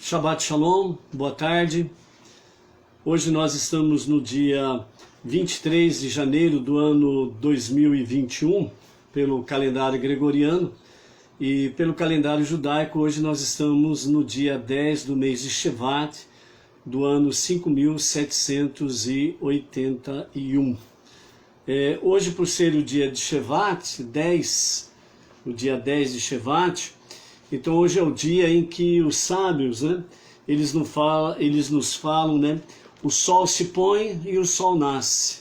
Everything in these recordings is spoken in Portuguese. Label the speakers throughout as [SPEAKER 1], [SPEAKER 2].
[SPEAKER 1] Shabbat Shalom, boa tarde. Hoje nós estamos no dia 23 de janeiro do ano 2021, pelo calendário gregoriano, e pelo calendário judaico, hoje nós estamos no dia 10 do mês de Shevat, do ano 5781. Hoje, por ser o dia de Shevat, o dia 10 de Shevat, então hoje é o dia em que os sábios, eles nos falam, o sol se põe e o sol nasce,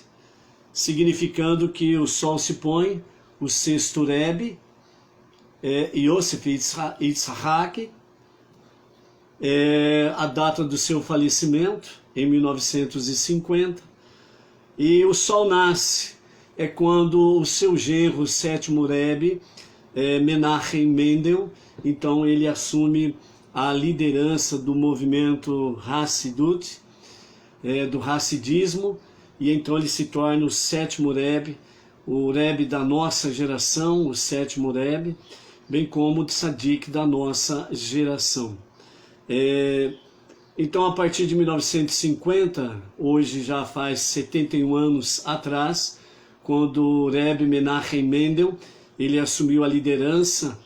[SPEAKER 1] significando que o sol se põe, o sexto Rebbe, Yosef Yitzhak, a data do seu falecimento, em 1950, e o sol nasce, é quando o seu genro, o sétimo Rebbe, Menachem Mendel, então ele assume a liderança do movimento Hassidut, do Hassidismo, e então ele se torna o sétimo Rebbe, o Rebbe da nossa geração, o sétimo Rebbe, bem como o Tzadik da nossa geração. Então, a partir de 1950, hoje já faz 71 anos atrás, quando o Rebbe Menachem Mendel, ele assumiu a liderança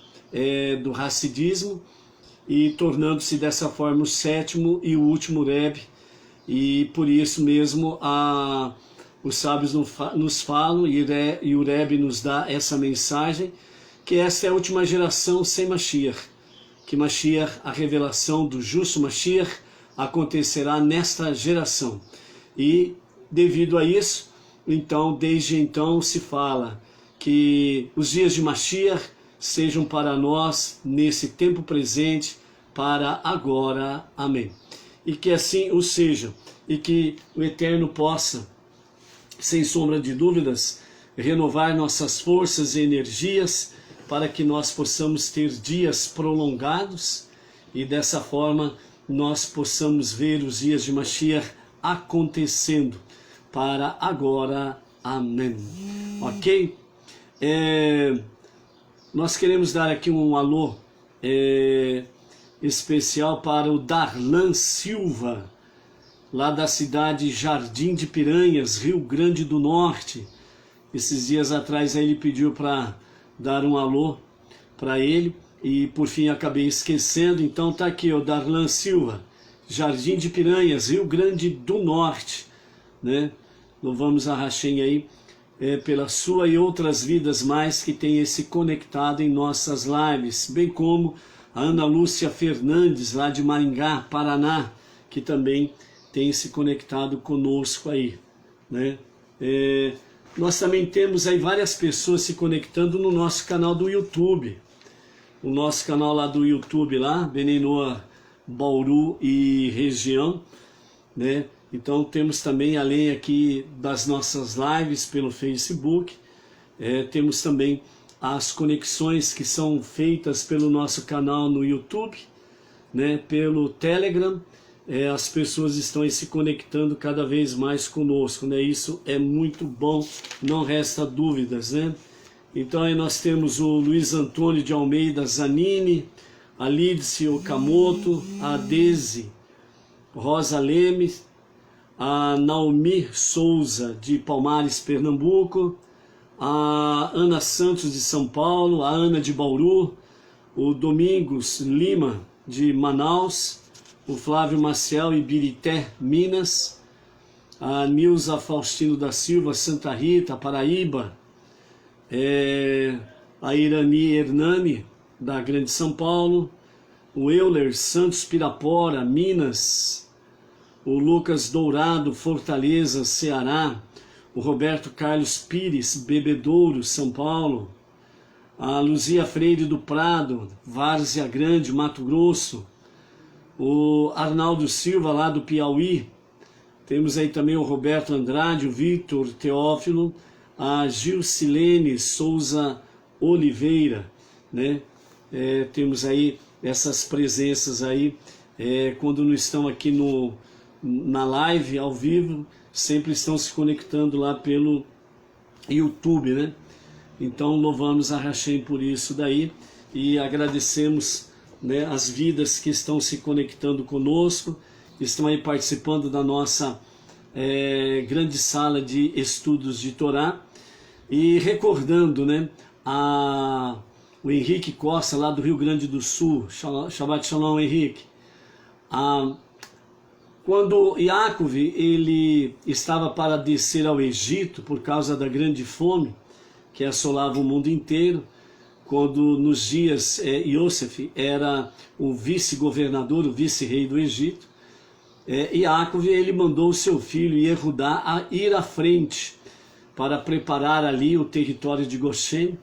[SPEAKER 1] do Hassidismo, e tornando-se dessa forma o sétimo e o último Rebbe, e por isso mesmo os sábios nos falam, e o Rebbe nos dá essa mensagem, que essa é a última geração sem Mashiach, que Mashiach, a revelação do justo Mashiach, acontecerá nesta geração. E devido a isso, então, desde então se fala que os dias de Mashiach sejam para nós nesse tempo presente, para agora. Amém. E que assim o seja, e que o Eterno possa, sem sombra de dúvidas, renovar nossas forças e energias, para que nós possamos ter dias prolongados, e dessa forma nós possamos ver os dias de Mashiach acontecendo, para agora. Amém. Ok? Nós queremos dar aqui um alô especial para o Darlan Silva, lá da cidade Jardim de Piranhas, Rio Grande do Norte. Esses dias atrás ele pediu para dar um alô para ele, e por fim acabei esquecendo. Então tá aqui o Darlan Silva, Jardim de Piranhas, Rio Grande do Norte, Louvamos a Hashem aí, pela sua e outras vidas mais que tem se conectado em nossas lives, bem como a Ana Lúcia Fernandes, lá de Maringá, Paraná, que também tem se conectado conosco aí, Nós também temos aí várias pessoas se conectando no nosso canal do YouTube, o nosso canal lá do YouTube, lá, Benenoa, Bauru e região, Então temos também, além aqui das nossas lives pelo Facebook, temos também as conexões que são feitas pelo nosso canal no YouTube, pelo Telegram. As pessoas estão aí se conectando cada vez mais conosco, Isso é muito bom, não resta dúvidas, Então aí nós temos o Luiz Antônio de Almeida Zanini, a Lídice Okamoto, a Desi Rosa Leme, a Naomi Souza de Palmares, Pernambuco, a Ana Santos de São Paulo, a Ana de Bauru, o Domingos Lima de Manaus, o Flávio Maciel Ibirité, Minas, a Nilza Faustino da Silva, Santa Rita, Paraíba, a Irani Hernani, da Grande São Paulo, o Euler Santos Pirapora, Minas, o Lucas Dourado, Fortaleza, Ceará, o Roberto Carlos Pires, Bebedouro, São Paulo, a Luzia Freire do Prado, Várzea Grande, Mato Grosso, o Arnaldo Silva, lá do Piauí, temos aí também o Roberto Andrade, o Vitor Teófilo, a Gilcilene Souza Oliveira, temos aí essas presenças aí, quando não estão aqui na live, ao vivo, sempre estão se conectando lá pelo YouTube, Então louvamos a Hashem por isso daí, e agradecemos né, as vidas que estão se conectando conosco, que estão aí participando da nossa grande sala de estudos de Torá, e recordando, né, o Henrique Costa, lá do Rio Grande do Sul. Shabbat Shalom, Henrique. Quando Yaakov ele estava para descer ao Egito por causa da grande fome que assolava o mundo inteiro, quando nos dias Yosef era o vice-governador, o vice-rei do Egito, Yaakov ele mandou o seu filho Yehudá a ir à frente para preparar ali o território de Goshen,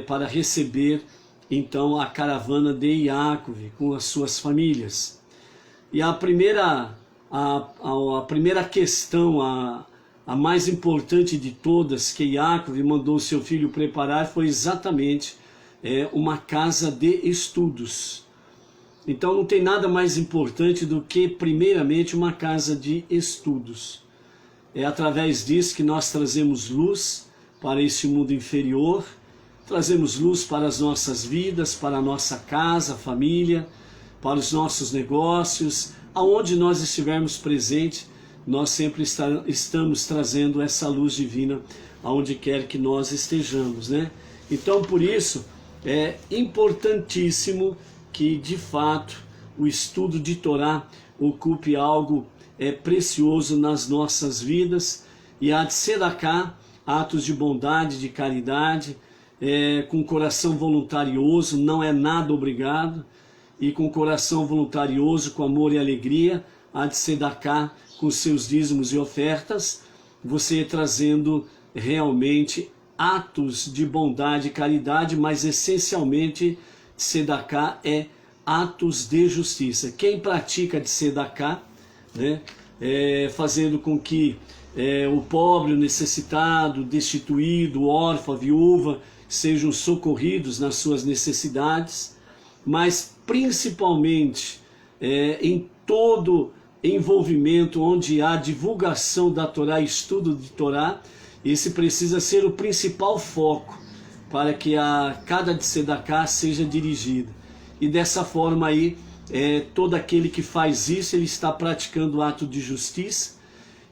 [SPEAKER 1] para receber então a caravana de Yaakov com as suas famílias. E a primeira questão, a mais importante de todas, que Yaakov mandou seu filho preparar, foi exatamente uma casa de estudos. Então não tem nada mais importante do que primeiramente uma casa de estudos. É através disso que nós trazemos luz para esse mundo inferior, trazemos luz para as nossas vidas, para a nossa casa, família, para os nossos negócios, aonde nós estivermos presentes, nós sempre estamos trazendo essa luz divina aonde quer que nós estejamos, né? Então, por isso, é importantíssimo que, de fato, o estudo de Torá ocupe algo precioso nas nossas vidas, e a tzedakah, atos de bondade, de caridade, com coração voluntarioso, não é nada obrigado, e com coração voluntarioso, com amor e alegria, a tzedakah, com seus dízimos e ofertas, você trazendo realmente atos de bondade e caridade, mas essencialmente tzedakah é atos de justiça. Quem pratica tzedakah, né, fazendo com que o pobre, o necessitado, o destituído, o órfão, a viúva, sejam socorridos nas suas necessidades, mas principalmente em todo envolvimento onde há divulgação da Torá, estudo de Torá, esse precisa ser o principal foco para que cada tzedakah seja dirigida. E dessa forma aí, todo aquele que faz isso, ele está praticando o ato de justiça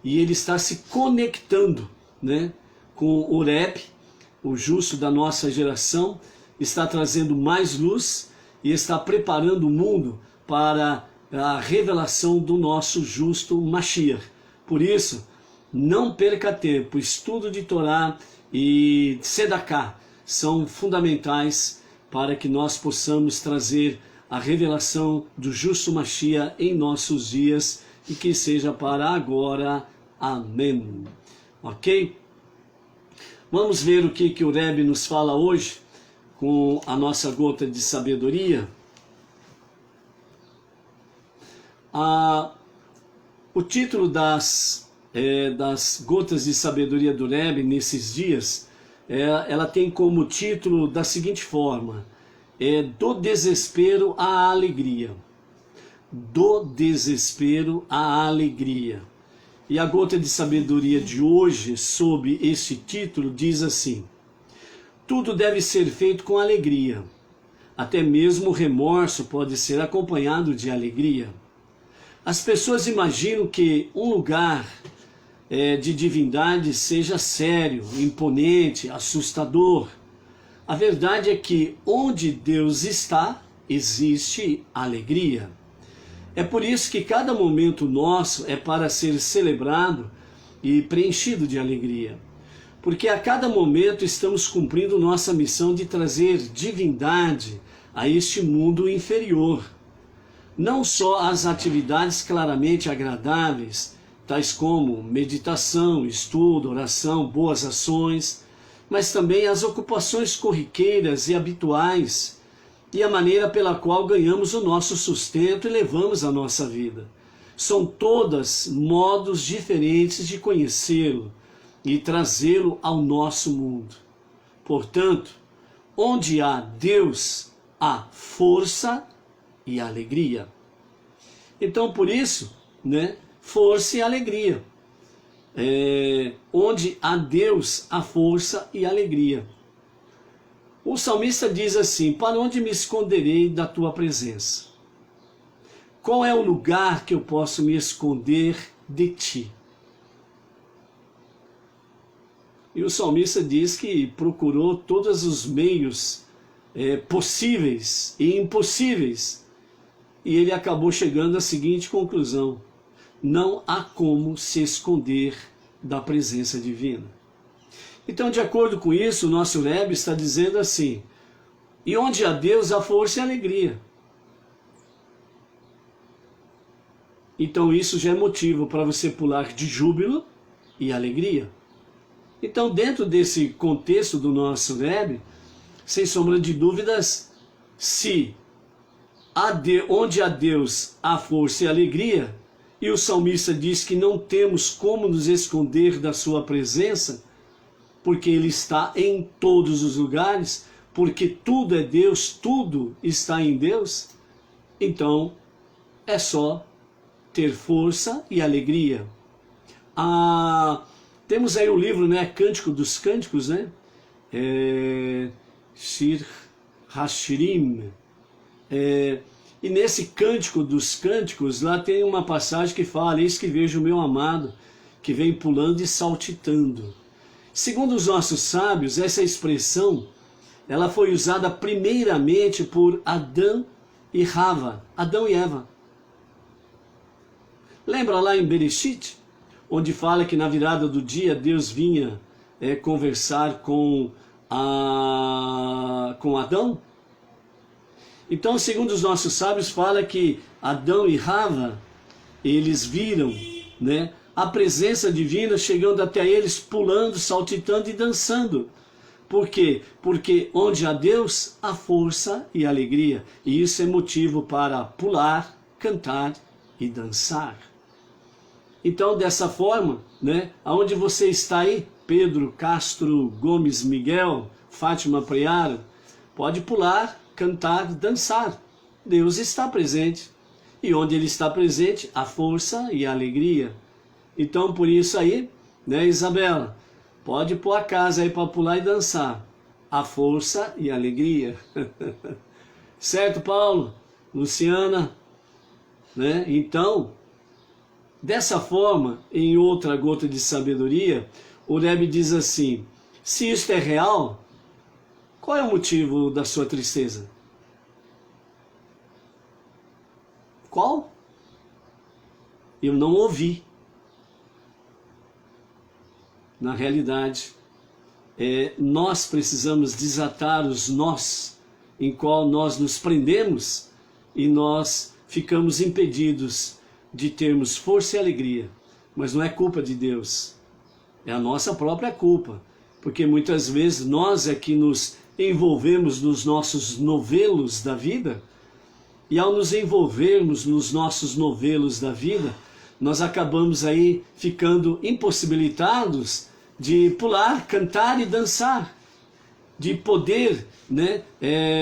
[SPEAKER 1] e ele está se conectando, né, com o Rebbe, o justo da nossa geração, está trazendo mais luz e está preparando o mundo para a revelação do nosso justo Mashiach. Por isso, não perca tempo. Estudo de Torá e tzedakah são fundamentais para que nós possamos trazer a revelação do justo Mashiach em nossos dias, e que seja para agora. Amém. Ok? Vamos ver o que o Rebbe nos fala hoje com a nossa gota de sabedoria. O título das gotas de sabedoria do Rebbe nesses dias, ela tem como título da seguinte forma: do desespero à alegria. Do desespero à alegria. E a gota de sabedoria de hoje, sob esse título, diz assim: tudo deve ser feito com alegria. Até mesmo o remorso pode ser acompanhado de alegria. As pessoas imaginam que um lugar de divindade seja sério, imponente, assustador. A verdade é que onde Deus está, existe alegria. É por isso que cada momento nosso é para ser celebrado e preenchido de alegria. Porque a cada momento estamos cumprindo nossa missão de trazer divindade a este mundo inferior. Não só as atividades claramente agradáveis, tais como meditação, estudo, oração, boas ações, mas também as ocupações corriqueiras e habituais, e a maneira pela qual ganhamos o nosso sustento e levamos a nossa vida. São todas modos diferentes de conhecê-lo e trazê-lo ao nosso mundo. Portanto, onde há Deus, há força e alegria. Então, por isso, né, força e alegria. Onde há Deus, há força e alegria. O salmista diz assim: para onde me esconderei da tua presença? Qual é o lugar que eu posso me esconder de ti? E o salmista diz que procurou todos os meios possíveis e impossíveis. E ele acabou chegando à seguinte conclusão: não há como se esconder da presença divina. Então, de acordo com isso, o nosso Rebbe está dizendo assim: e onde há Deus, há força e alegria. Então isso já é motivo para você pular de júbilo e alegria. Então, dentro desse contexto do nosso Rebbe, sem sombra de dúvidas, se onde há Deus, há força e alegria, e o salmista diz que não temos como nos esconder da sua presença, porque ele está em todos os lugares, porque tudo é Deus, tudo está em Deus, então é só ter força e alegria. Temos aí o livro, né, Cântico dos Cânticos, né? Shir Hashirim. E nesse Cântico dos Cânticos, lá tem uma passagem que fala: eis que vejo o meu amado, que vem pulando e saltitando. Segundo os nossos sábios, essa expressão, ela foi usada primeiramente por Adão e Rava, Adão e Eva. Lembra lá em Bereshit, onde fala que na virada do dia Deus vinha conversar com Adão? Então, segundo os nossos sábios, fala que Adão e Rava, eles viram, né, a presença divina chegando até eles, pulando, saltitando e dançando. Por quê? Porque onde há Deus, há força e alegria. E isso é motivo para pular, cantar e dançar. Então, dessa forma, né, aonde você está aí, Pedro Castro Gomes Miguel, Fátima Preara, pode pular, cantar, dançar. Deus está presente. E onde Ele está presente, há força e alegria. Então, por isso aí, né, Isabela, pode pôr a casa aí para pular e dançar. Há força e alegria. Certo, Paulo? Luciana? Né? Então, dessa forma, em outra gota de sabedoria, o Rebbe diz assim: se isto é real, qual é o motivo da sua tristeza? Qual? Eu não ouvi. Na realidade, nós precisamos desatar os nós em qual nós nos prendemos e nós ficamos impedidos de termos força e alegria. Mas não é culpa de Deus, é a nossa própria culpa, porque muitas vezes nós é que nos envolvemos nos nossos novelos da vida, e ao nos envolvermos nos nossos novelos da vida, nós acabamos aí ficando impossibilitados de pular, cantar e dançar, de poder, né,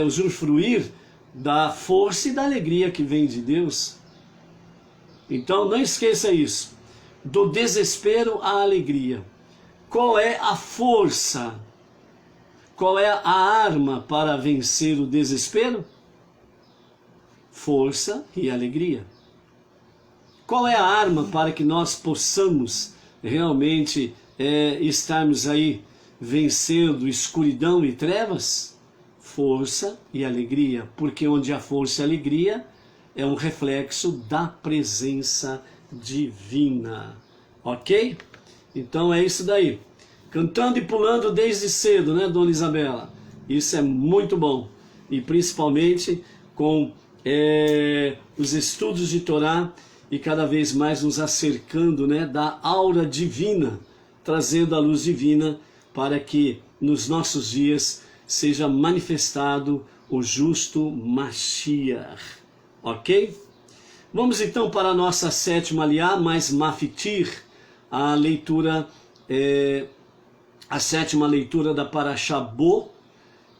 [SPEAKER 1] usufruir da força e da alegria que vem de Deus. Então não esqueça isso, do desespero à alegria. Qual é a força? Qual é a arma para vencer o desespero? Força e alegria. Qual é a arma para que nós possamos realmente estarmos aí vencendo escuridão e trevas? Força e alegria, porque onde há força e alegria é um reflexo da presença divina, ok? Então é isso daí, cantando e pulando desde cedo, né, Dona Isabela? Isso é muito bom, e principalmente com os estudos de Torá, e cada vez mais nos acercando, né, da aura divina, trazendo a luz divina para que nos nossos dias seja manifestado o justo Mashiach, ok? Vamos então para a nossa sétima aliá, mais Mafitir, a leitura, a sétima leitura da Parashá Bo,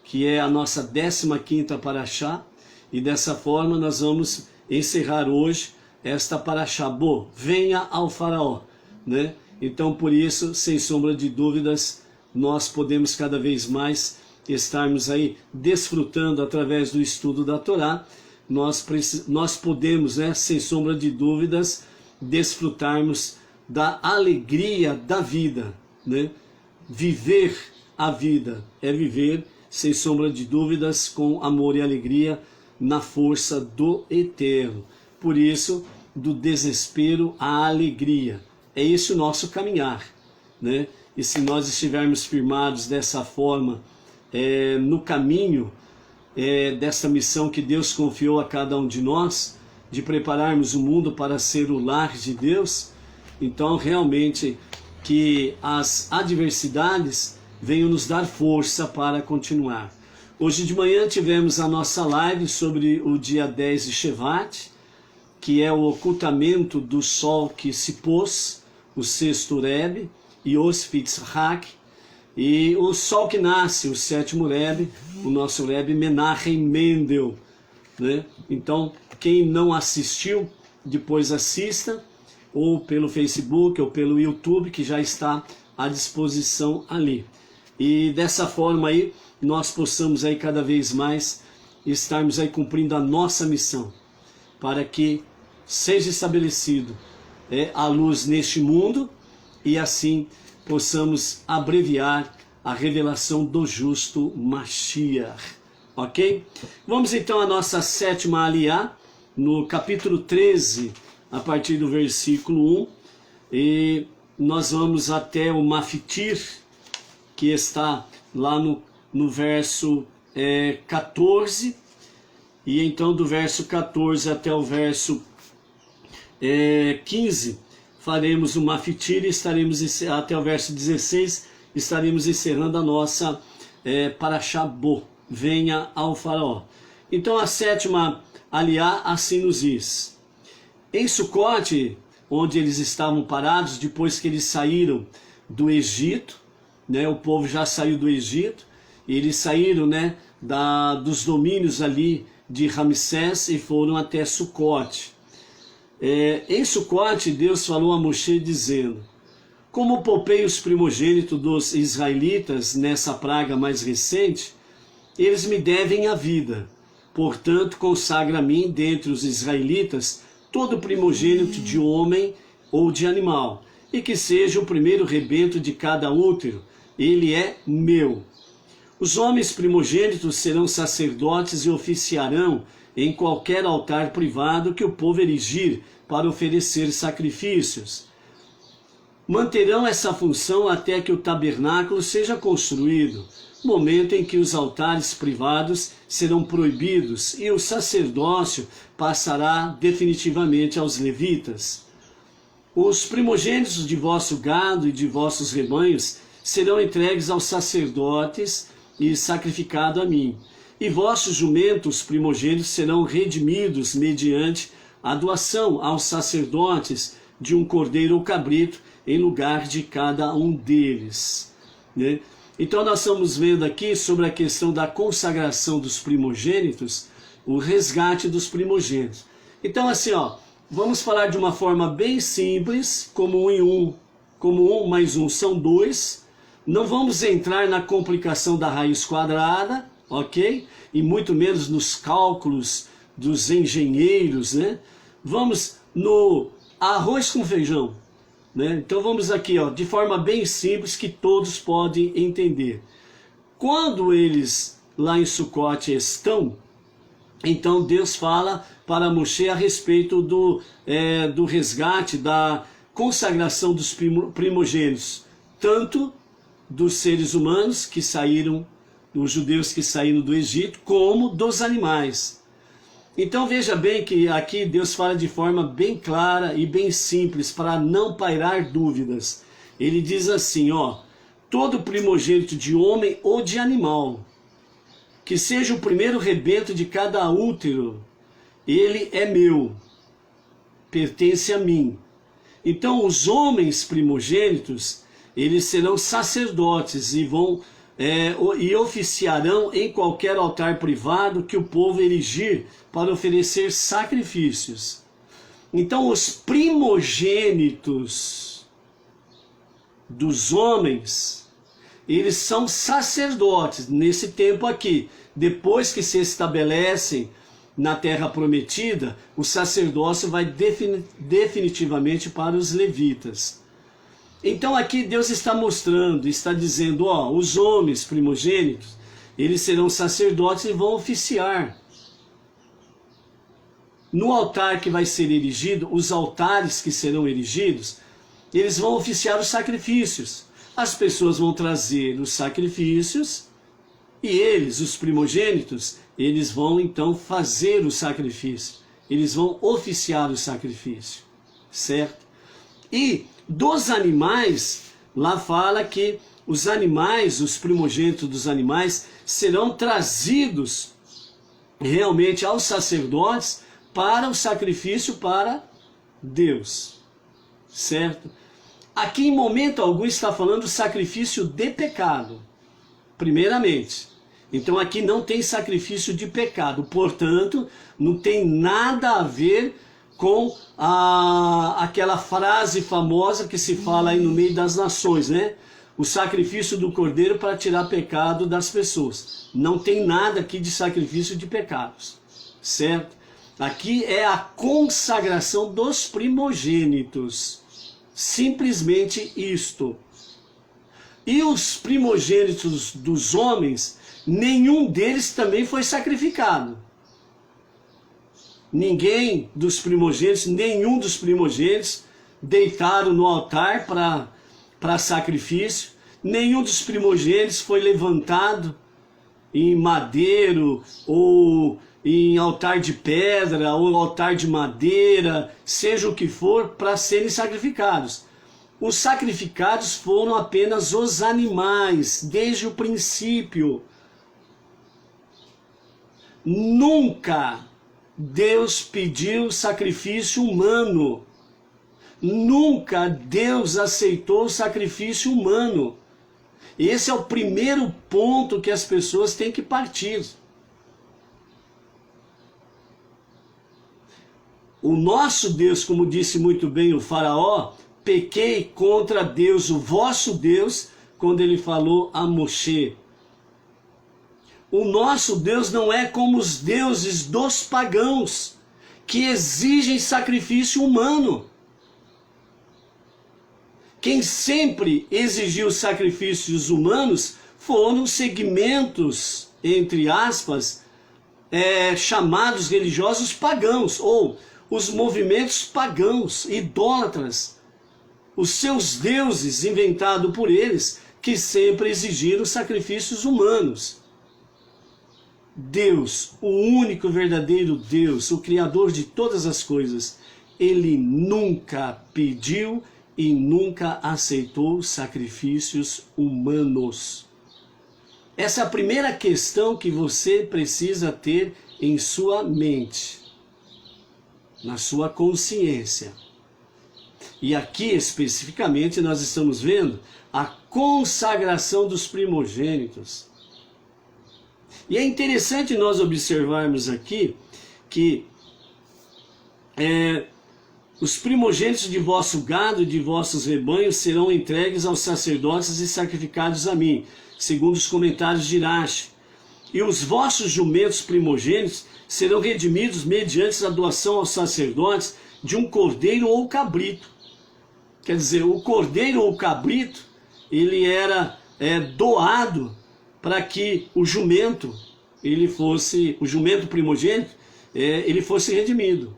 [SPEAKER 1] que é a nossa 15ª Parashá, e dessa forma nós vamos encerrar hoje esta Parashá Bo, venha ao faraó, né? Então por isso, sem sombra de dúvidas, nós podemos cada vez mais estarmos aí desfrutando através do estudo da Torá, nós podemos, né, sem sombra de dúvidas, desfrutarmos da alegria da vida, né? Viver a vida é viver, sem sombra de dúvidas, com amor e alegria na força do Eterno. Por isso, do desespero à alegria. É esse o nosso caminhar, né? E se nós estivermos firmados dessa forma, no caminho dessa missão que Deus confiou a cada um de nós, de prepararmos o mundo para ser o lar de Deus, então realmente que as adversidades venham nos dar força para continuar. Hoje de manhã tivemos a nossa live sobre o dia 10 de Shevat, que é o ocultamento do sol que se pôs, o sexto Rebbe, Yosef Yitzhak, e o sol que nasce, o sétimo Rebbe, o nosso Rebbe Menachem Mendel, né? Então, quem não assistiu, depois assista, ou pelo Facebook, ou pelo YouTube, que já está à disposição ali. E dessa forma aí, nós possamos aí cada vez mais estarmos aí cumprindo a nossa missão, para que seja estabelecido a luz neste mundo, e assim possamos abreviar a revelação do justo Mashiach. Ok? Vamos então à nossa sétima aliá, no capítulo 13, a partir do versículo 1, e nós vamos até o Mafitir, que está lá no verso 14, e então do verso 14 até o verso 15, faremos o Mafitir, e estaremos até o verso 16, estaremos encerrando a nossa Parashá Bo, venha ao faraó. Então a sétima aliá assim nos diz: em Sucote, onde eles estavam parados, depois que eles saíram do Egito, né, o povo já saiu do Egito, e eles saíram, né, dos domínios ali de Ramsés e foram até Sucote. Em Sucote, Deus falou a Moshe dizendo: como poupei os primogênitos dos israelitas nessa praga mais recente, eles me devem a vida. Portanto, consagra a mim, dentre os israelitas, todo primogênito de homem ou de animal, e que seja o primeiro rebento de cada útero, ele é meu. Os homens primogênitos serão sacerdotes e oficiarão em qualquer altar privado que o povo erigir para oferecer sacrifícios. Manterão essa função até que o tabernáculo seja construído, momento em que os altares privados serão proibidos e o sacerdócio passará definitivamente aos levitas. Os primogênitos de vosso gado e de vossos rebanhos serão entregues aos sacerdotes e sacrificado a mim. E vossos jumentos primogênitos serão redimidos mediante a doação aos sacerdotes de um cordeiro ou cabrito em lugar de cada um deles, né? Então nós estamos vendo aqui sobre a questão da consagração dos primogênitos, o resgate dos primogênitos. Então assim, vamos falar de uma forma bem simples, como 1 mais 1 são 2. Não vamos entrar na complicação da raiz quadrada, ok? E muito menos nos cálculos dos engenheiros, né? Vamos no arroz com feijão, né? Então vamos aqui, de forma bem simples que todos podem entender. Quando eles lá em Sucote estão, então Deus fala para Moshe a respeito do resgate, da consagração dos primogênitos, tanto dos seres humanos que saíram, os judeus que saíram do Egito, como dos animais. Então veja bem que aqui Deus fala de forma bem clara e bem simples, para não pairar dúvidas. Ele diz assim, todo primogênito de homem ou de animal, que seja o primeiro rebento de cada útero, ele é meu, pertence a mim. Então os homens primogênitos, eles serão sacerdotes e e oficiarão em qualquer altar privado que o povo erigir para oferecer sacrifícios. Então os primogênitos dos homens eles são sacerdotes nesse tempo aqui. Depois que se estabelecem na terra prometida, o sacerdócio vai definitivamente para os levitas. Então aqui Deus está mostrando, está dizendo, ó, os homens primogênitos, eles serão sacerdotes e vão oficiar. No altar que vai ser erigido, os altares que serão erigidos, eles vão oficiar os sacrifícios. As pessoas vão trazer os sacrifícios e eles, os primogênitos, eles vão então fazer o sacrifício. Eles vão oficiar o sacrifício, certo? E dos animais, lá fala que os animais, os primogênitos dos animais, serão trazidos realmente aos sacerdotes para o sacrifício para Deus, certo? Aqui em momento algum está falando do sacrifício de pecado, primeiramente. Então aqui não tem sacrifício de pecado, portanto, não tem nada a ver com aquela frase famosa que se fala aí no meio das nações, né? O sacrifício do cordeiro para tirar pecado das pessoas. Não tem nada aqui de sacrifício de pecados, certo? Aqui é a consagração dos primogênitos. Simplesmente isto. E os primogênitos dos homens, nenhum deles também foi sacrificado. Ninguém dos primogênitos, nenhum dos primogênitos deitaram no altar para sacrifício. Nenhum dos primogênitos foi levantado em madeiro ou em altar de pedra ou altar de madeira, seja o que for, para serem sacrificados. Os sacrificados foram apenas os animais, desde o princípio. Nunca Deus pediu sacrifício humano. Nunca Deus aceitou o sacrifício humano. Esse é o primeiro ponto que as pessoas têm que partir. O nosso Deus, como disse muito bem o faraó, pequei contra Deus, o vosso Deus, quando ele falou a Moshe. O nosso Deus não é como os deuses dos pagãos, que exigem sacrifício humano. Quem sempre exigiu sacrifícios humanos foram segmentos, entre aspas, chamados religiosos pagãos, ou os movimentos pagãos, idólatras, os seus deuses inventados por eles, que sempre exigiram sacrifícios humanos. Deus, o único verdadeiro Deus, o Criador de todas as coisas, ele nunca pediu e nunca aceitou sacrifícios humanos. Essa é a primeira questão que você precisa ter em sua mente, na sua consciência. E aqui especificamente nós estamos vendo a consagração dos primogênitos. E é interessante nós observarmos aqui que os primogênitos de vosso gado e de vossos rebanhos serão entregues aos sacerdotes e sacrificados a mim, segundo os comentários de Irache. E os vossos jumentos primogênitos serão redimidos mediante a doação aos sacerdotes de um cordeiro ou cabrito. Quer dizer, o cordeiro ou cabrito, ele era doado para que o jumento primogênito, ele fosse redimido.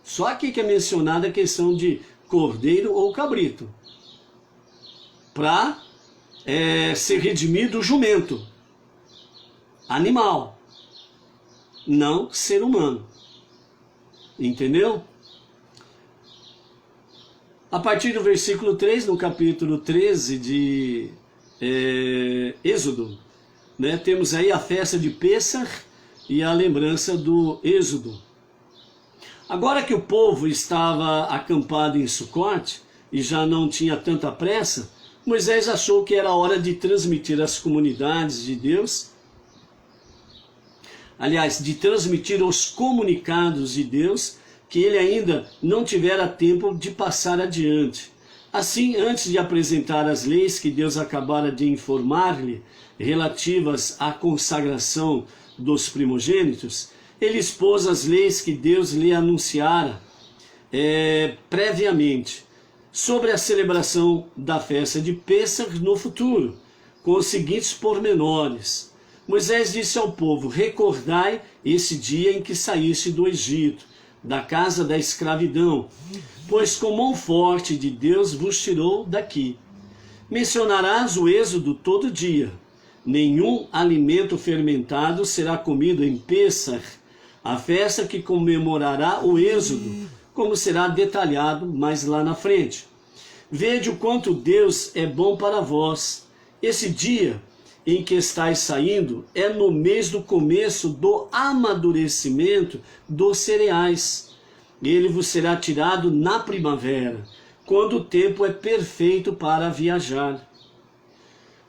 [SPEAKER 1] Só aqui que é mencionada a questão de cordeiro ou cabrito, para ser redimido o jumento, animal, não ser humano. Entendeu? A partir do versículo 3, no capítulo 13 de Êxodo, né, temos aí a festa de Pêssar e a lembrança do Êxodo. Agora que o povo estava acampado em Sucote e já não tinha tanta pressa, Moisés achou que era hora de transmitir às comunidades de Deus, aliás, de transmitir os comunicados de Deus, que ele ainda não tivera tempo de passar adiante. Assim, antes de apresentar as leis que Deus acabara de informar-lhe, relativas à consagração dos primogênitos, ele expôs as leis que Deus lhe anunciara previamente sobre a celebração da festa de Pêssar no futuro, com os seguintes pormenores. Moisés disse ao povo: recordai esse dia em que saíste do Egito, da casa da escravidão, pois com mão forte de Deus vos tirou daqui. Mencionarás o êxodo todo dia. Nenhum alimento fermentado será comido em Pêssar, a festa que comemorará o êxodo, como será detalhado mais lá na frente. Vede o quanto Deus é bom para vós. Esse dia em que estáis saindo é no mês do começo do amadurecimento dos cereais. Ele vos será tirado na primavera, quando o tempo é perfeito para viajar.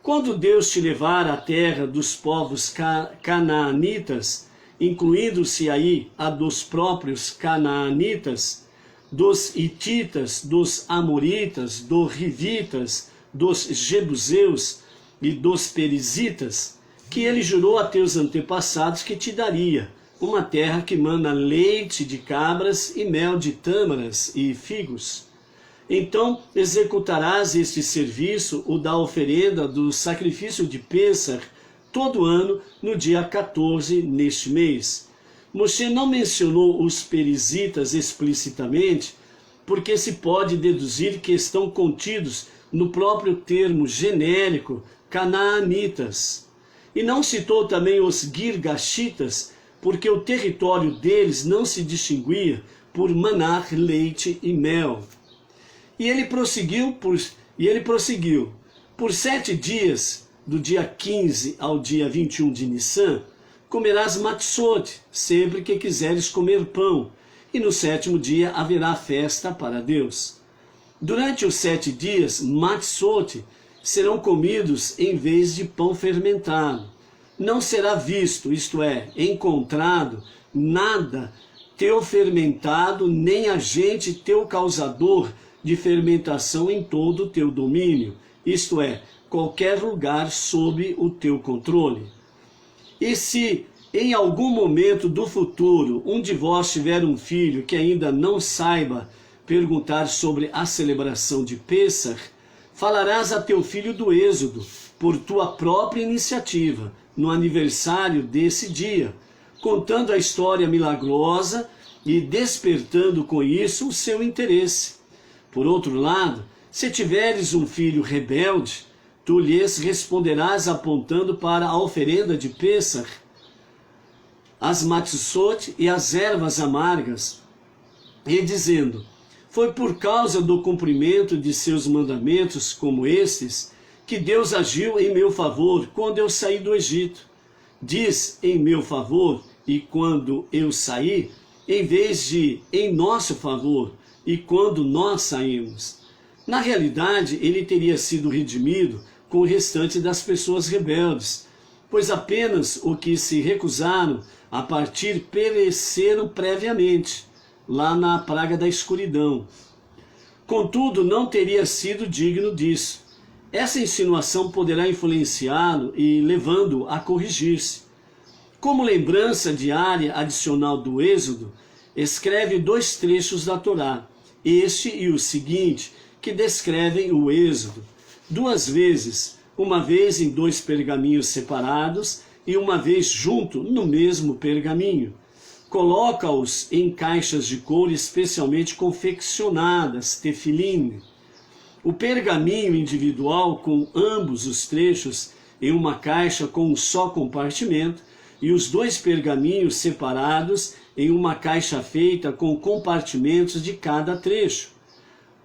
[SPEAKER 1] Quando Deus te levar à terra dos povos canaanitas, incluindo-se aí a dos próprios canaanitas, dos hititas, dos amoritas, dos rivitas, dos jebuseus e dos perizitas, que ele jurou a teus antepassados que te daria, uma terra que mana leite de cabras e mel de tâmaras e figos. Então executarás este serviço, o da oferenda do sacrifício de Pêssar, todo ano, no dia 14 neste mês. Moshe não mencionou os perizitas explicitamente, porque se pode deduzir que estão contidos no próprio termo genérico canaanitas. E não citou também os girgashitas, porque o território deles não se distinguia por manar leite e mel. E ele prosseguiu, por 7 dias, do dia 15 ao dia 21 de Nissan, comerás matzot, sempre que quiseres comer pão, e no 7º dia haverá festa para Deus. Durante os 7 dias, matzot serão comidos em vez de pão fermentado. Não será visto, isto é, encontrado, nada teu fermentado, nem agente teu causador de fermentação em todo o teu domínio, isto é, qualquer lugar sob o teu controle. E se em algum momento do futuro um de vós tiver um filho que ainda não saiba perguntar sobre a celebração de Pêssar, falarás a teu filho do êxodo, por tua própria iniciativa, no aniversário desse dia, contando a história milagrosa e despertando com isso o seu interesse. Por outro lado, se tiveres um filho rebelde, tu lhes responderás apontando para a oferenda de Pêssar, as matzot e as ervas amargas, e dizendo: foi por causa do cumprimento de seus mandamentos como estes, que Deus agiu em meu favor quando eu saí do Egito. Diz em meu favor e quando eu saí, em vez de em nosso favor e quando nós saímos. Na realidade, ele teria sido redimido com o restante das pessoas rebeldes, pois apenas os que se recusaram a partir pereceram previamente, lá na praga da escuridão. Contudo, não teria sido digno disso. Essa insinuação poderá influenciá-lo e levando-o a corrigir-se. Como lembrança diária adicional do Êxodo, escreve 2 trechos da Torá, este e o seguinte, que descrevem o Êxodo, 2 vezes, uma vez em 2 pergaminhos separados e uma vez junto no mesmo pergaminho. Coloca-os em caixas de couro especialmente confeccionadas, tefilim. O pergaminho individual com ambos os trechos em uma caixa com um só compartimento e os 2 pergaminhos separados em uma caixa feita com compartimentos de cada trecho.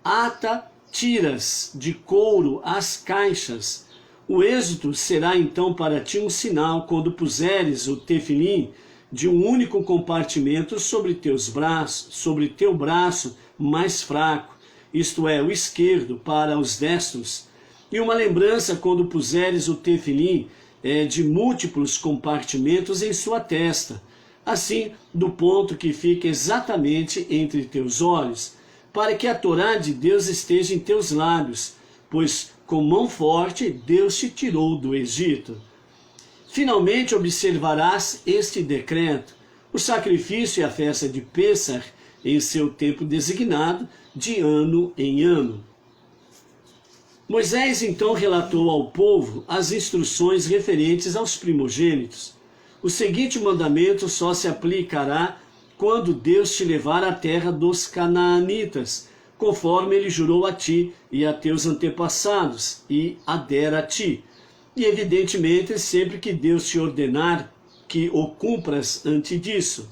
[SPEAKER 1] Ata tiras de couro as caixas. O êxodo será então para ti um sinal quando puseres o tefilim de um único compartimento sobre teus braços, sobre teu braço mais fraco, isto é, o esquerdo para os destros, e uma lembrança quando puseres o tefilim de múltiplos compartimentos em sua testa, assim do ponto que fica exatamente entre teus olhos, para que a Torá de Deus esteja em teus lábios, pois com mão forte Deus te tirou do Egito. Finalmente observarás este decreto: o sacrifício e a festa de Pêssar em seu tempo designado, de ano em ano. Moisés então relatou ao povo as instruções referentes aos primogênitos. O seguinte mandamento só se aplicará quando Deus te levar à terra dos canaanitas, conforme ele jurou a ti e a teus antepassados, e a dera a ti. E evidentemente, sempre que Deus te ordenar que o cumpras antes disso.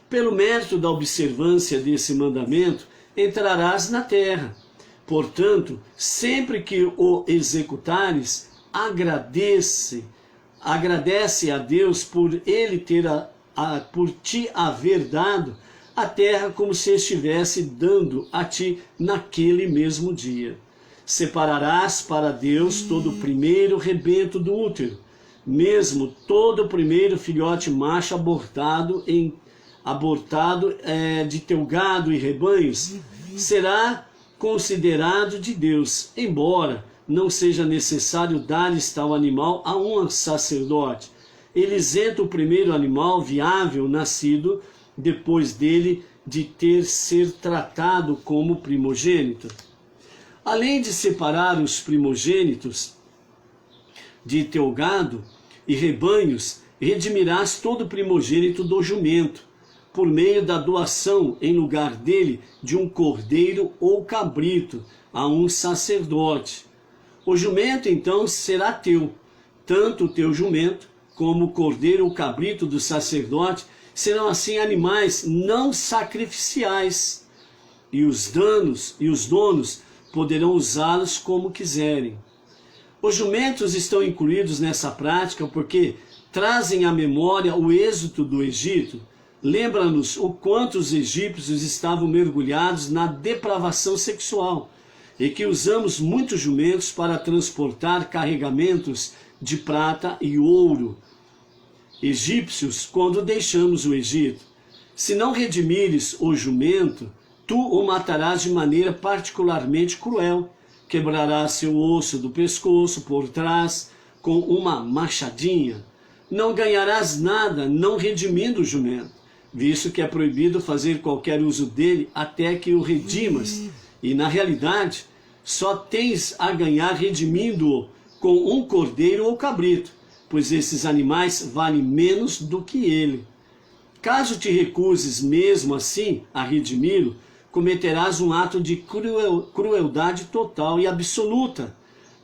[SPEAKER 1] Pelo mérito da observância desse mandamento, entrarás na terra. Portanto, sempre que o executares, agradece a Deus por ele por te haver dado a terra, como se estivesse dando a ti naquele mesmo dia. Separarás para Deus todo o primeiro rebento do útero, mesmo todo o primeiro filhote macho abortado de teu gado e rebanhos, será considerado de Deus, embora não seja necessário dar tal animal a um sacerdote. Ele isenta o primeiro animal viável nascido depois dele de ser tratado como primogênito. Além de separar os primogênitos de teu gado e rebanhos, redimirás todo primogênito do jumento, por meio da doação em lugar dele de um cordeiro ou cabrito a um sacerdote. O jumento então será teu, tanto o teu jumento como o cordeiro ou cabrito do sacerdote serão assim animais não sacrificiais, e os donos poderão usá-los como quiserem. Os jumentos estão incluídos nessa prática porque trazem à memória o êxodo do Egito. Lembra-nos o quanto os egípcios estavam mergulhados na depravação sexual e que usamos muitos jumentos para transportar carregamentos de prata e ouro egípcios quando deixamos o Egito. Se não redimires o jumento, tu o matarás de maneira particularmente cruel. Quebrarás seu osso do pescoço por trás com uma machadinha. Não ganharás nada não redimindo o jumento, visto que é proibido fazer qualquer uso dele até que o redimas, e na realidade só tens a ganhar redimindo-o com um cordeiro ou cabrito, pois esses animais valem menos do que ele. Caso te recuses mesmo assim a redimi-lo, cometerás um ato de crueldade total e absoluta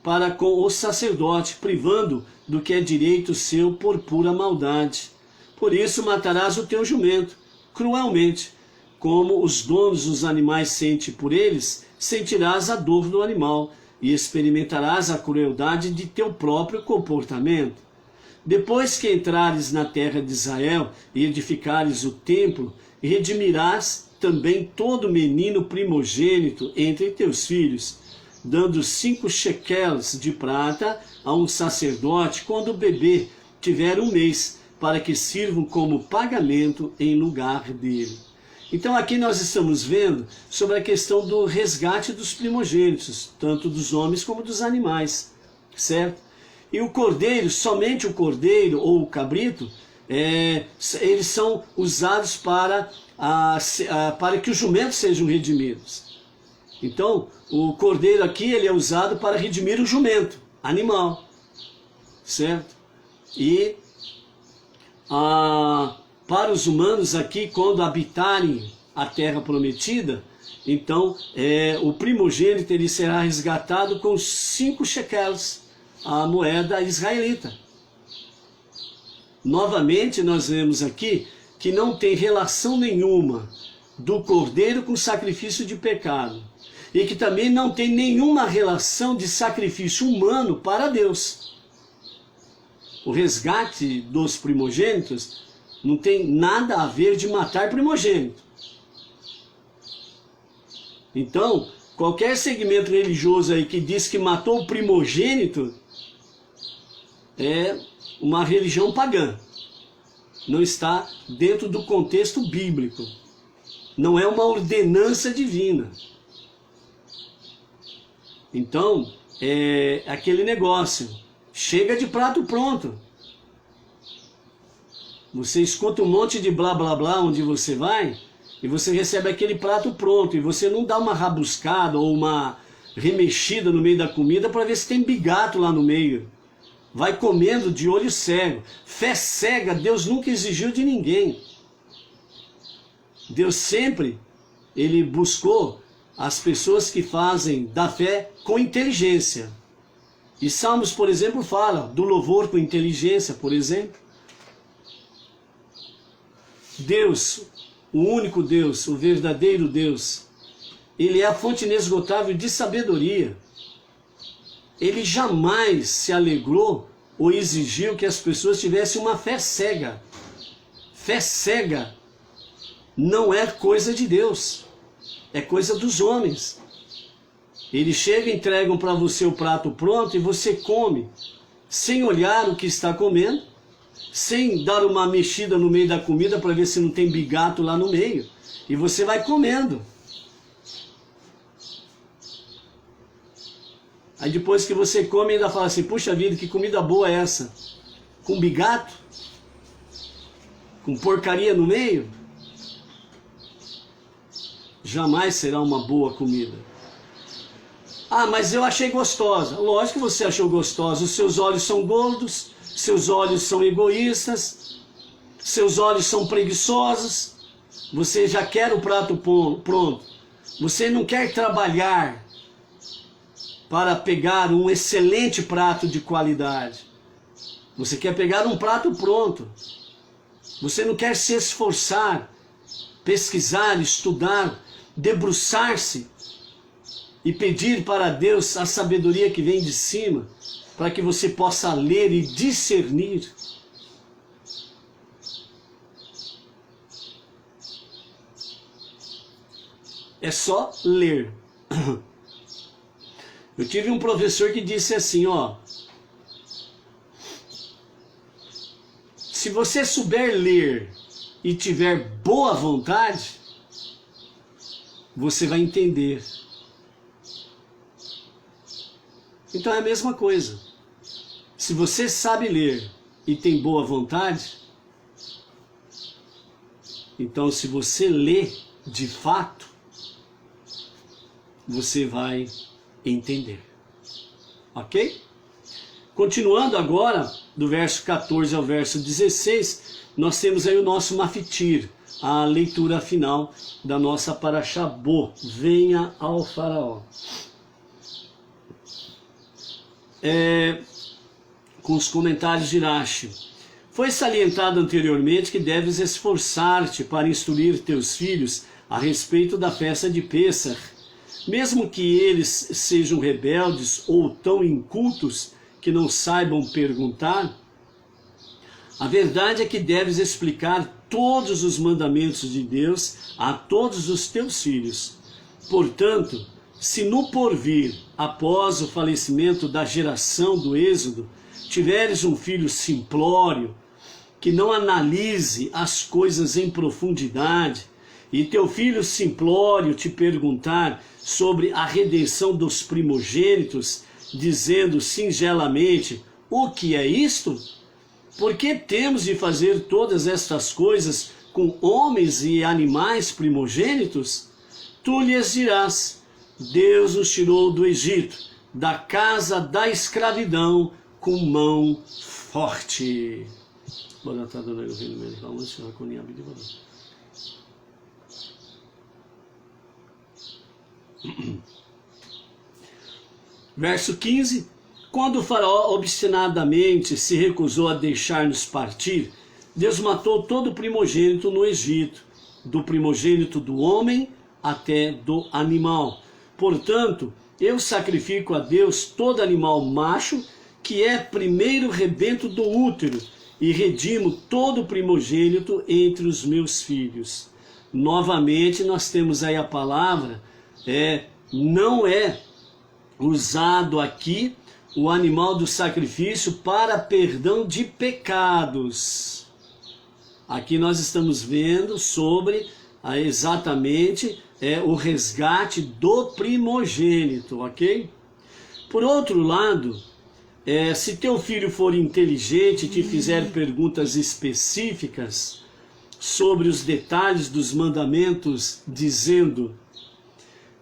[SPEAKER 1] para com o sacerdote, privando do que é direito seu por pura maldade. Por isso matarás o teu jumento, cruelmente. Como os donos dos animais sentem por eles, sentirás a dor do animal e experimentarás a crueldade de teu próprio comportamento. Depois que entrares na terra de Israel e edificares o templo, redimirás também todo menino primogênito entre teus filhos, dando 5 shekels de prata a um sacerdote quando o bebê tiver 1 mês, para que sirvam como pagamento em lugar dele. Então aqui nós estamos vendo sobre a questão do resgate dos primogênitos, tanto dos homens como dos animais, certo? E o cordeiro, somente o cordeiro ou o cabrito, eles são usados para que os jumentos sejam redimidos. Então, o cordeiro aqui ele é usado para redimir o jumento, animal, certo? E para os humanos aqui, quando habitarem a terra prometida, então o primogênito ele será resgatado com 5 shekels, a moeda israelita. Novamente nós vemos aqui que não tem relação nenhuma do cordeiro com sacrifício de pecado, e que também não tem nenhuma relação de sacrifício humano para Deus. O resgate dos primogênitos não tem nada a ver de matar primogênito. Então, qualquer segmento religioso aí que diz que matou o primogênito é uma religião pagã. Não está dentro do contexto bíblico. Não é uma ordenança divina. Então, é aquele negócio, chega de prato pronto. Você escuta um monte de blá blá blá onde você vai, e você recebe aquele prato pronto, e você não dá uma rabuscada ou uma remexida no meio da comida para ver se tem bigato lá no meio. Vai comendo de olho cego. Fé cega Deus nunca exigiu de ninguém. Deus sempre, ele buscou as pessoas que fazem da fé com inteligência. E Salmos, por exemplo, fala do louvor com inteligência, por exemplo. Deus, o único Deus, o verdadeiro Deus, ele é a fonte inesgotável de sabedoria. Ele jamais se alegrou ou exigiu que as pessoas tivessem uma fé cega. Fé cega não é coisa de Deus, é coisa dos homens. Eles chegam e entregam para você o prato pronto e você come, sem olhar o que está comendo, sem dar uma mexida no meio da comida para ver se não tem bigato lá no meio. E você vai comendo. Aí depois que você come ainda fala assim, puxa vida, que comida boa é essa? Com bigato? Com porcaria no meio? Jamais será uma boa comida. Ah, mas eu achei gostosa. Lógico que você achou gostosa. Os seus olhos são gordos, seus olhos são egoístas, seus olhos são preguiçosos. Você já quer o prato pronto. Você não quer trabalhar para pegar um excelente prato de qualidade. Você quer pegar um prato pronto. Você não quer se esforçar, pesquisar, estudar, debruçar-se e pedir para Deus a sabedoria que vem de cima, para que você possa ler e discernir. É só ler. Eu tive um professor que disse assim, ó, se você souber ler e tiver boa vontade, você vai entender. Então é a mesma coisa. Se você sabe ler e tem boa vontade, então se você lê de fato, você vai entender. Ok? Continuando agora, do verso 14 ao verso 16, nós temos aí o nosso Mafitir, a leitura final da nossa Parashá Bo, venha ao faraó. Com os comentários de Rashi. Foi salientado anteriormente que deves esforçar-te para instruir teus filhos a respeito da festa de Pêssar, mesmo que eles sejam rebeldes ou tão incultos que não saibam perguntar. A verdade é que deves explicar todos os mandamentos de Deus a todos os teus filhos. Portanto, se no porvir, após o falecimento da geração do Êxodo, tiveres um filho simplório, que não analise as coisas em profundidade, e teu filho simplório te perguntar sobre a redenção dos primogênitos, dizendo singelamente, o que é isto? Por que temos de fazer todas estas coisas com homens e animais primogênitos? Tu lhes dirás, Deus nos tirou do Egito, da casa da escravidão, com mão forte. Verso 15. Quando o faraó obstinadamente se recusou a deixar-nos partir, Deus matou todo o primogênito no Egito, do primogênito do homem até do animal. Portanto, eu sacrifico a Deus todo animal macho, que é primeiro rebento do útero, e redimo todo primogênito entre os meus filhos. Novamente, nós temos aí a palavra, não é usado aqui o animal do sacrifício para perdão de pecados. Aqui nós estamos vendo sobre exatamente o resgate do primogênito, ok? Por outro lado, se teu filho for inteligente e te fizer perguntas específicas sobre os detalhes dos mandamentos, dizendo: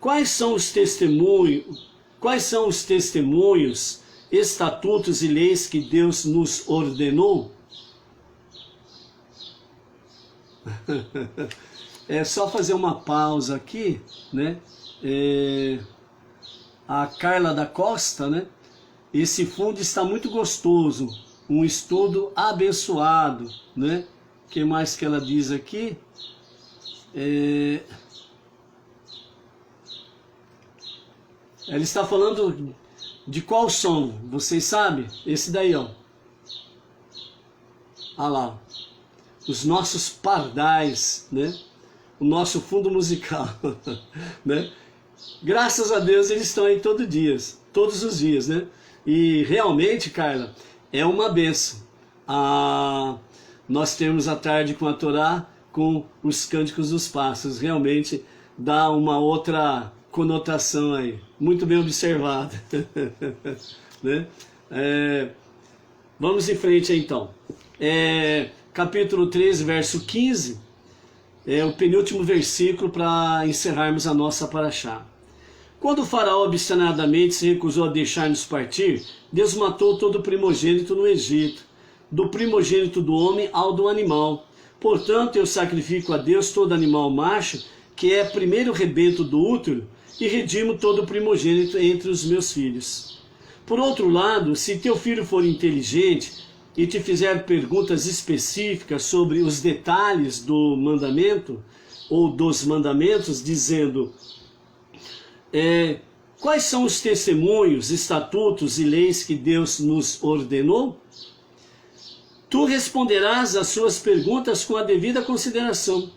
[SPEAKER 1] quais são os testemunhos, estatutos e leis que Deus nos ordenou? É só fazer uma pausa aqui, né? A Carla da Costa, né? Esse fundo está muito gostoso, um estudo abençoado, né? O que mais que ela diz aqui? Ela está falando de qual som? Vocês sabem? Esse daí, ó. Olha lá. Os nossos pardais, né? O nosso fundo musical, né? Graças a Deus eles estão aí todos os dias, né? E realmente, Carla, é uma bênção. Nós temos a tarde com a Torá, com os cânticos dos pássaros. Realmente dá uma outra conotação aí. Muito bem observado. Né? Vamos em frente aí, então. Capítulo 13, verso 15, é o penúltimo versículo para encerrarmos a nossa paraxá. Quando o faraó obstinadamente se recusou a deixar-nos partir, Deus matou todo o primogênito no Egito, do primogênito do homem ao do animal. Portanto, eu sacrifico a Deus todo animal macho, que é primeiro rebento do útero, e redimo todo o primogênito entre os meus filhos. Por outro lado, se teu filho for inteligente e te fizer perguntas específicas sobre os detalhes do mandamento ou dos mandamentos, dizendo: quais são os testemunhos, estatutos e leis que Deus nos ordenou? Tu responderás às suas perguntas com a devida consideração.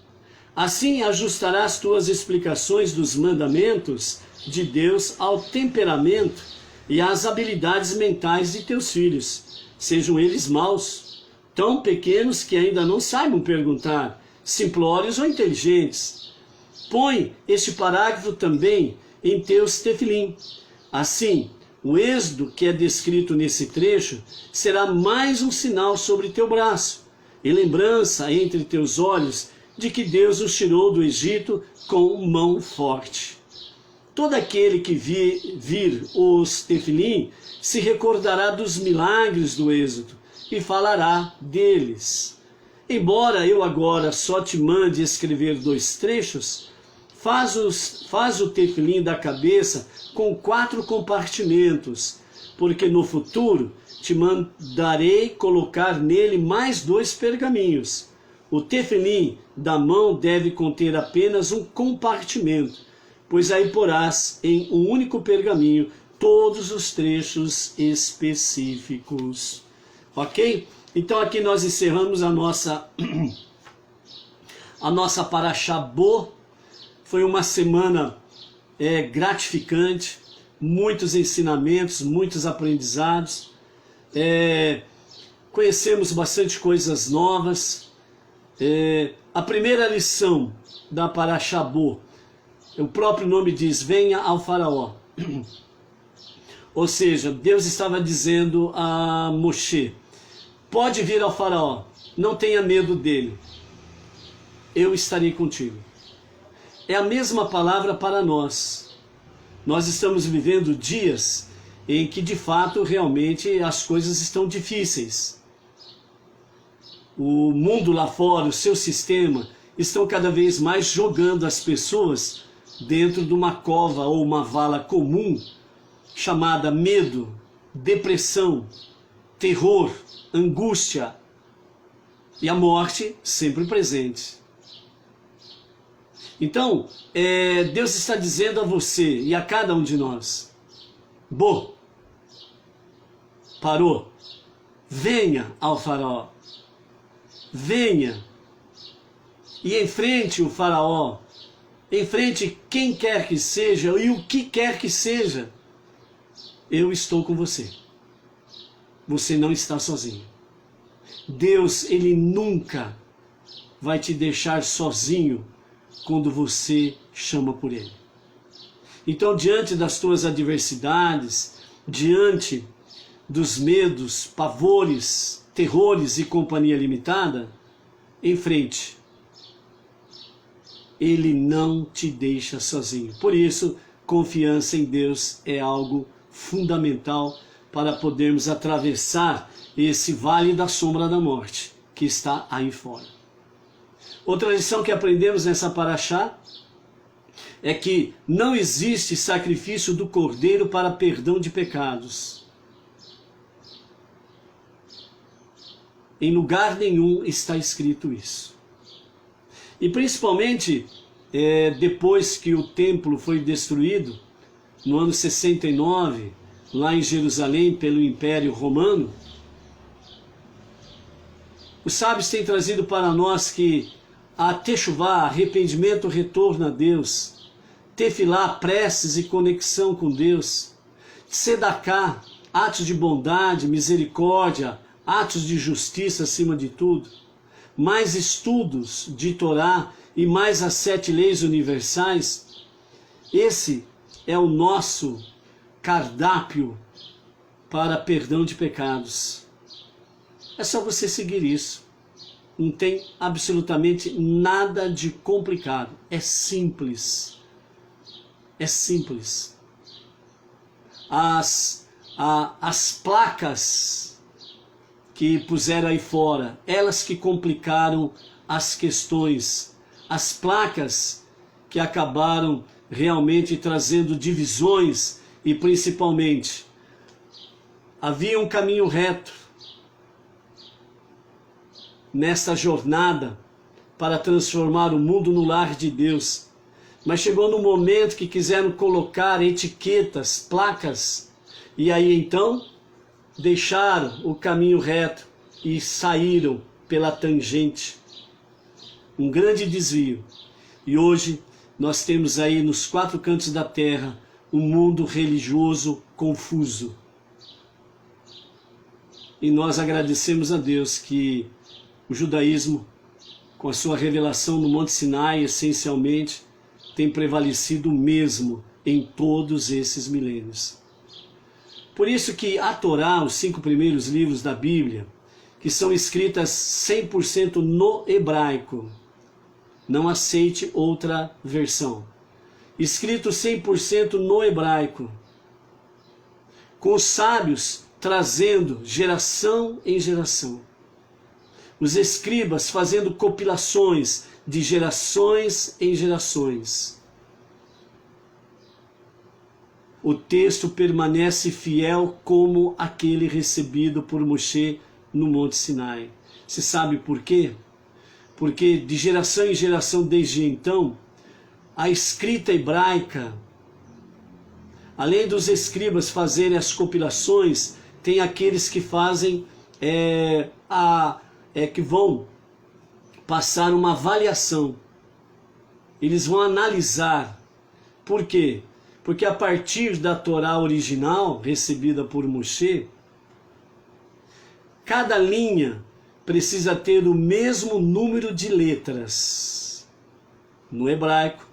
[SPEAKER 1] Assim ajustarás tuas explicações dos mandamentos de Deus ao temperamento e às habilidades mentais de teus filhos, sejam eles maus, tão pequenos que ainda não saibam perguntar, simplórios ou inteligentes. Põe este parágrafo também em teus tefilim. Assim, o êxodo que é descrito nesse trecho será mais um sinal sobre teu braço e lembrança entre teus olhos de que Deus os tirou do Egito com mão forte. Todo aquele que vir os tefilim se recordará dos milagres do êxodo e falará deles. Embora eu agora só te mande escrever 2 trechos, faz o tefilim da cabeça com 4 compartimentos, porque no futuro te mandarei colocar nele mais 2 pergaminhos. O tefilim da mão deve conter apenas um compartimento, pois aí porás em um único pergaminho todos os trechos específicos. Ok? Então aqui nós encerramos a nossa paraxá Bo. Foi uma semana gratificante, muitos ensinamentos, muitos aprendizados. Conhecemos bastante coisas novas. A primeira lição da paraxá Bo, o próprio nome diz: venha ao faraó. Ou seja, Deus estava dizendo a Moshe: pode vir ao faraó, não tenha medo dele, eu estarei contigo. É a mesma palavra para nós. Nós estamos vivendo dias em que de fato realmente as coisas estão difíceis. O mundo lá fora, o seu sistema, estão cada vez mais jogando as pessoas dentro de uma cova ou uma vala comum, chamada medo, depressão, terror, angústia e a morte sempre presente. Então, Deus está dizendo a você e a cada um de nós: Bo, parou, venha ao faraó, venha e enfrente o faraó, enfrente quem quer que seja e o que quer que seja. Eu estou com você. Você não está sozinho. Deus, Ele nunca vai te deixar sozinho quando você chama por Ele. Então, diante das tuas adversidades, diante dos medos, pavores, terrores e companhia limitada, enfrente. Ele não te deixa sozinho. Por isso, confiança em Deus é algo fundamental para podermos atravessar esse vale da sombra da morte que está aí fora. Outra lição que aprendemos nessa paraxá é que não existe sacrifício do cordeiro para perdão de pecados. Em lugar nenhum está escrito isso. E principalmente depois que o templo foi destruído, no ano 69, lá em Jerusalém, pelo Império Romano, os sábios têm trazido para nós que a techuvá, arrependimento, retorno a Deus, tefilá, preces e conexão com Deus, sedaká, atos de bondade, misericórdia, atos de justiça acima de tudo, mais estudos de Torá e mais as 7 leis universais, esse é o nosso cardápio para perdão de pecados. É só você seguir isso. Não tem absolutamente nada de complicado. É simples. É simples. As placas que puseram aí fora, elas que complicaram as questões. As placas que acabaram realmente trazendo divisões e principalmente havia um caminho reto nesta jornada para transformar o mundo no lar de Deus. Mas chegou no momento que quiseram colocar etiquetas, placas, e aí então deixaram o caminho reto e saíram pela tangente. Um grande desvio. E hoje nós temos aí nos 4 cantos da terra um mundo religioso confuso. E nós agradecemos a Deus que o judaísmo, com a sua revelação no Monte Sinai, essencialmente, tem prevalecido mesmo em todos esses milênios. Por isso que a Torá, os 5 primeiros livros da Bíblia, que são escritas 100% no hebraico, não aceite outra versão, escrito 100% no hebraico, com os sábios trazendo geração em geração, os escribas fazendo compilações de gerações em gerações. O texto permanece fiel como aquele recebido por Moshe no Monte Sinai. Você sabe por quê? Porque de geração em geração desde então, a escrita hebraica, além dos escribas fazerem as compilações, tem aqueles que fazem que vão passar uma avaliação. Eles vão analisar. Por quê? Porque a partir da Torá original, recebida por Moshe, cada linha precisa ter o mesmo número de letras no hebraico.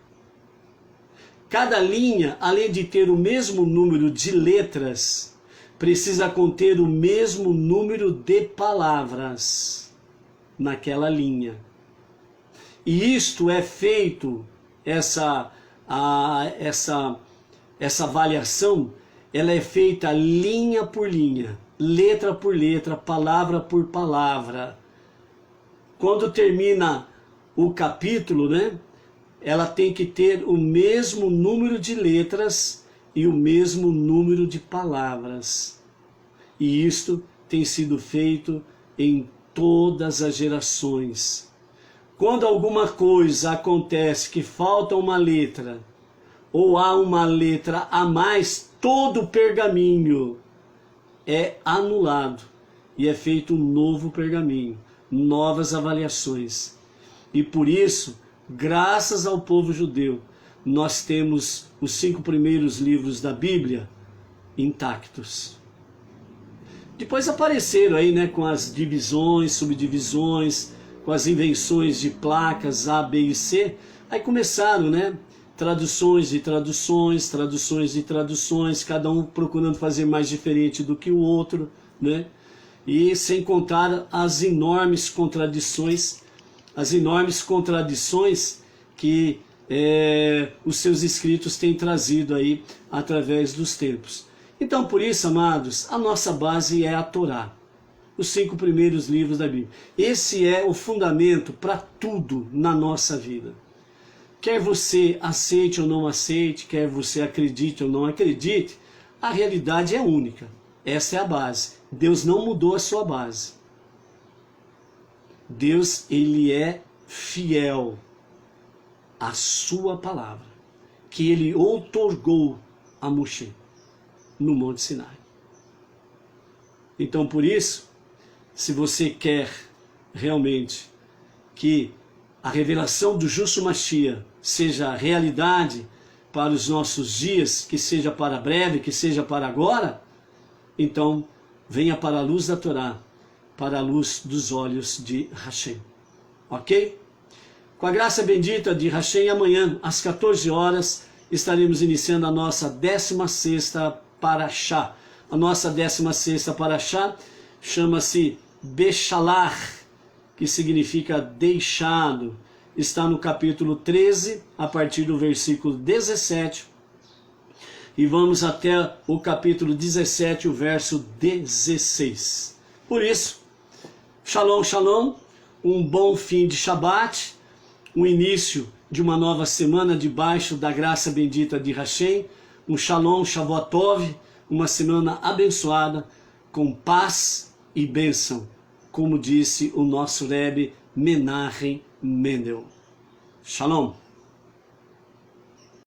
[SPEAKER 1] Cada linha, além de ter o mesmo número de letras, precisa conter o mesmo número de palavras naquela linha. E isto é feito, essa avaliação, ela é feita linha por linha, letra por letra, palavra por palavra. Quando termina o capítulo, né, ela tem que ter o mesmo número de letras e o mesmo número de palavras. E isto tem sido feito em todas as gerações. Quando alguma coisa acontece que falta uma letra, ou há uma letra a mais, todo o pergaminho é anulado e é feito um novo pergaminho, novas avaliações. E por isso, graças ao povo judeu, nós temos os 5 primeiros livros da Bíblia intactos. Depois apareceram aí, né, com as divisões, subdivisões, com as invenções de placas A, B e C, aí começaram, né, traduções e traduções, traduções e traduções, cada um procurando fazer mais diferente do que o outro, né? E sem contar as enormes contradições que os seus escritos têm trazido aí através dos tempos. Então, por isso, amados, a nossa base é a Torá, os 5 primeiros livros da Bíblia. Esse é o fundamento para tudo na nossa vida. Quer você aceite ou não aceite, quer você acredite ou não acredite, a realidade é única. Essa é a base. Deus não mudou a sua base. Deus, ele é fiel à sua palavra, que ele outorgou a Moshe no Monte Sinai. Então, por isso, se você quer realmente que a revelação do justo Mashiach seja realidade para os nossos dias, que seja para breve, que seja para agora, então venha para a luz da Torá, para a luz dos olhos de Hashem. Ok? Com a graça bendita de Hashem, amanhã às 14 horas estaremos iniciando a nossa 16ª Parashá. A nossa 16ª Parashá chama-se Beshalach, que significa deixado. Está no capítulo 13, a partir do versículo 17, e vamos até o capítulo 17, o verso 16. Por isso, Shalom, Shalom, um bom fim de Shabat, o início de uma nova semana debaixo da graça bendita de Hashem, um Shalom, Shavuot Tov, uma semana abençoada, com paz e bênção, como disse o nosso Rebbe Menachem Mendel. Shalom.